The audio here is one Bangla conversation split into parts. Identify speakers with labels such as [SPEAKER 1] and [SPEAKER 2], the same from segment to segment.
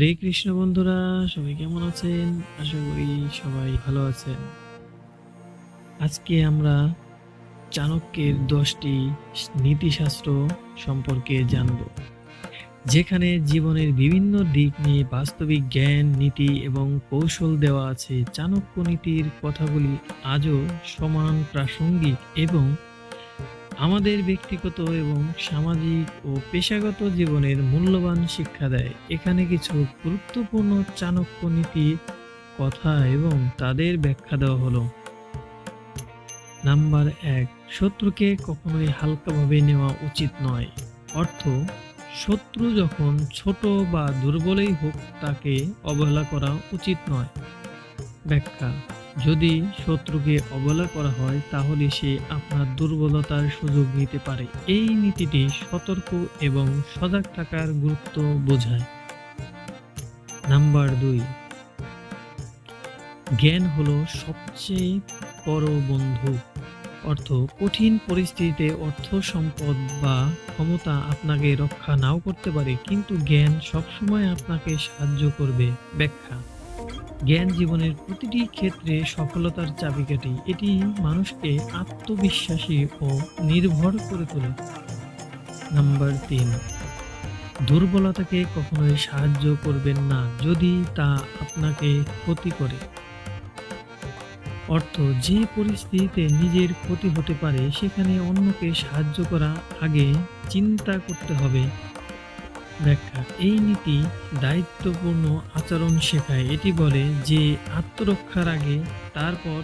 [SPEAKER 1] হরে কৃষ্ণ বন্ধুরা, সবাই কেমন আছেন? আশা করি সবাই ভালো আছেন। আজকে আমরা চাণক্যের 10টি নীতিশাস্ত্র সম্পর্কে জানব, যেখানে জীবনের বিভিন্ন দিক নিয়ে বাস্তবিক জ্ঞান, নীতি এবং কৌশল দেওয়া আছে। চাণক্য নীতির কথাগুলি আজও সমান প্রাসঙ্গিক এবং আমাদের ব্যক্তিগত এবং সামাজিক ও পেশাগত জীবনের মূল্যবান শিক্ষা দেয়। এখানে কিছু গুরুত্বপূর্ণ চাণক্য নীতির কথা এবং তাদের ব্যাখ্যা দেওয়া হলো। নাম্বার 1, শত্রুকে কখনোই হালকাভাবে নেওয়া উচিত নয়। অর্থ, শত্রু যখন ছোট বা দুর্বলই হোক তাকে অবহেলা করা উচিত নয়। ব্যাখ্যা, যদি শত্রুকে অবহেলা করা হয় তাহলে সে আপনার দুর্বলতার সুযোগ নিতে পারে। এই নীতিটি সতর্ক এবং সজাগ থাকার গুরুত্ব বোঝায়। নাম্বার 2, জ্ঞান হলো সবচেয়ে বড় বন্ধু। অর্থ, কঠিন পরিস্থিতিতে অর্থ, সম্পদ বা ক্ষমতা আপনাকে রক্ষা নাও করতে পারে, কিন্তু জ্ঞান সবসময় আপনাকে সাহায্য করবে। ব্যাখ্যা, জ্ঞান জীবনের প্রতিটি ক্ষেত্রে সফলতার চাবিকাঠি। এটি মানুষকে আত্মবিশ্বাসী ও নির্ভর করে তোলে। নাম্বার 3, দুর্বলতাকে কখনোই সাহায্য করবেন না যদি তা আপনাকে ক্ষতি করে। অর্থ, যে পরিস্থিতিতে নিজের ক্ষতি হতে পারে সেখানে অন্যকে সাহায্য করা আগে চিন্তা করতে হবে। ব্যাখ্যা, এই নীতি দায়িত্বপূর্ণ আচরণ শেখায়। এটি বলে যে আত্মরক্ষার আগে তারপর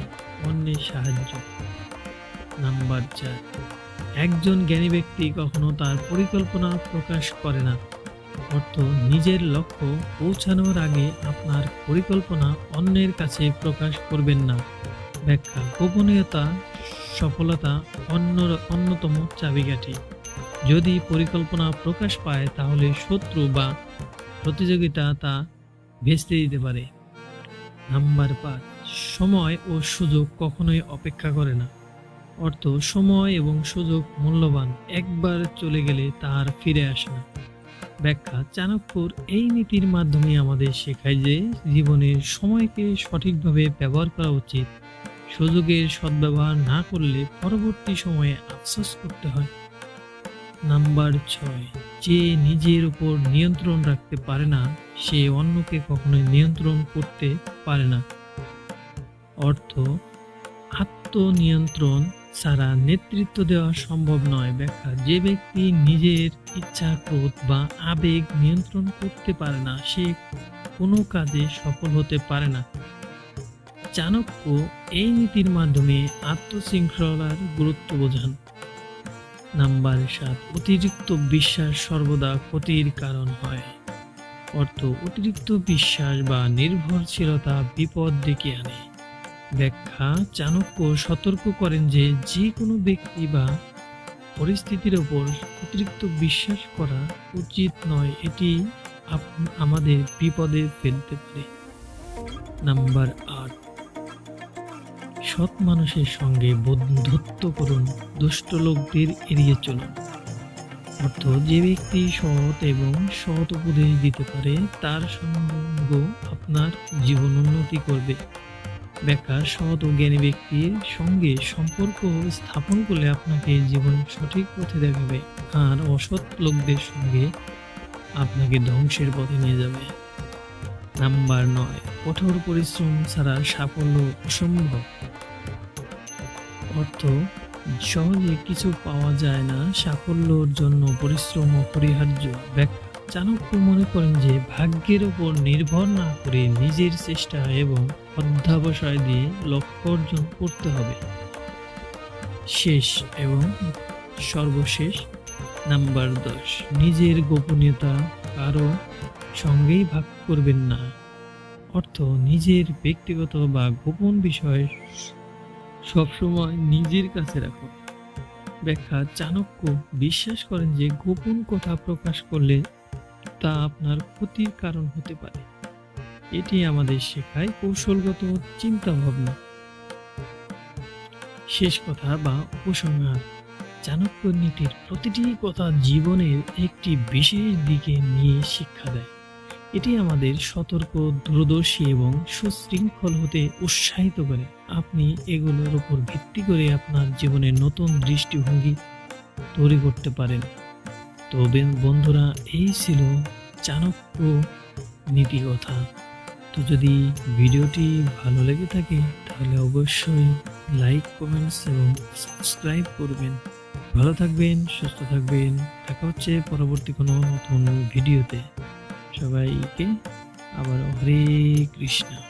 [SPEAKER 1] অন্যের সাহায্য। নাম্বার 4, একজন জ্ঞানী ব্যক্তি কখনো তার পরিকল্পনা প্রকাশ করে না। অর্থ, নিজের লক্ষ্য পৌঁছানোর আগে আপনার পরিকল্পনা অন্যের কাছে প্রকাশ করবেন না। ব্যাখ্যা, গোপনীয়তা সফলতা অন্যতম চাবিকাঠি। যদি পরিকল্পনা প্রকাশ পায় তাহলে শত্রু বা প্রতিযোগিতা তা ভেস্তে দিতে পারে। নাম্বার 5, সময় ও সুযোগ কখনোই অপেক্ষা করে না। অর্থ, সময় এবং সুযোগ মূল্যবান, একবার চলে গেলে তার ফিরে আসে না। ব্যাখ্যা, চাণক্যর এই নীতির মাধ্যমে আমাদের শেখায় যে জীবনের সময়কে সঠিকভাবে ব্যবহার করা উচিত। সুযোগের সদ্ব্যবহার না করলে পরবর্তী সময়ে আফসোস করতে হয়। নাম্বার 6, যে নিজের উপর নিয়ন্ত্রণ রাখতে পারে না সে অন্যকে কখনোই নিয়ন্ত্রণ করতে পারে না। অর্থ, আত্মনিয়ন্ত্রণ ছাড়া নেতৃত্ব দেওয়া সম্ভব নয়। ব্যাখ্যা, যে ব্যক্তি নিজের ইচ্ছা, ক্রোধ বা আবেগ নিয়ন্ত্রণ করতে পারে না সে কোনো কাজে সফল হতে পারে না। চাণক্য এই নীতির মাধ্যমে আত্মশৃঙ্খলার গুরুত্ব বোঝান। নাম্বার 7, অতিরিক্ত বিশ্বাস সর্বদা ক্ষতির কারণ হয়। অর্থ, অতিরিক্ত বিশ্বাস বা নির্ভরশীলতা বিপদ ডেকে আনে। ব্যাখ্যা, চাণক্য সতর্ক করেন যে যে কোনো ব্যক্তি বা পরিস্থিতির ওপর অতিরিক্ত বিশ্বাস করা উচিত নয়। এটি আমাদের বিপদে ফেলতে পারে। নাম্বার 8, সৎ মানুষের সঙ্গে বন্ধুত্ব করুন, দুষ্ট লোকদের এড়িয়ে চলুন। অর্থ, যে ব্যক্তি সৎ এবং সৎ উপদেশ দিতে পারে তার সঙ্গ আপনার জীবন উন্নতি করবে। ব্যাখ্যা, সৎ ও জ্ঞানী ব্যক্তির সঙ্গে সম্পর্ক স্থাপন করলে আপনাকে জীবন সঠিক পথে দেখাবে, আর অসৎ লোকদের সঙ্গে আপনাকে ধ্বংসের পথে নিয়ে যাবে। নাম্বার 9, কঠোর পরিশ্রম ছাড়া সাফল্য অসম্ভব। অর্থ, সহজে কিছু পাওয়া যায় না, সাফল্যের জন্য পরিশ্রম অপরিহার্য। ব্যাখ্যা, চাণক্য মনে করেন যে ভাগ্যের উপর নির্ভর না করে নিজের চেষ্টা এবং অধ্যবসায় দিয়ে লক্ষ্য অর্জন করতে হবে। শেষ এবং সর্বশেষ, নাম্বার 10, নিজের গোপনীয়তা কারো সঙ্গেই ভাগ করবেন না। অর্থ, নিজের ব্যক্তিগত বা গোপন বিষয় সবসময় নিজের কাছে রাখুন। ব্যাখ্যা, চাণক্য বিশ্বাস করেন যে গোপন কথা প্রকাশ করলে তা আপনার ক্ষতির কারণ হতে পারে। এটি আমাদের শেখায় কৌশলগত চিন্তা ভাবনা। শেষ কথা বা উপসংহার, চাণক্য নীতির প্রতিটি কথা জীবনের একটি বিশেষ দিকে নিয়ে শিক্ষা দেয়। এটি আমাদের সতর্ক, দূরদর্শী এবং সুশৃঙ্খল হতে উৎসাহিত করে। আপনি এগুলোর উপর ভিত্তি করে আপনার জীবনের নতুন দৃষ্টিভঙ্গি তৈরি করতে পারেন। তো বন্ধুরা, এই ছিল চাণক্য নীতিকথা। তো যদি ভিডিওটি ভালো লেগে থাকে তাহলে অবশ্যই লাইক, কমেন্টস এবং সাবস্ক্রাইব করবেন। ভালো থাকবেন, সুস্থ থাকবেন। দেখা হচ্ছে পরবর্তী কোনো নতুন ভিডিওতে। সবাইকে আবারও হরে কৃষ্ণ।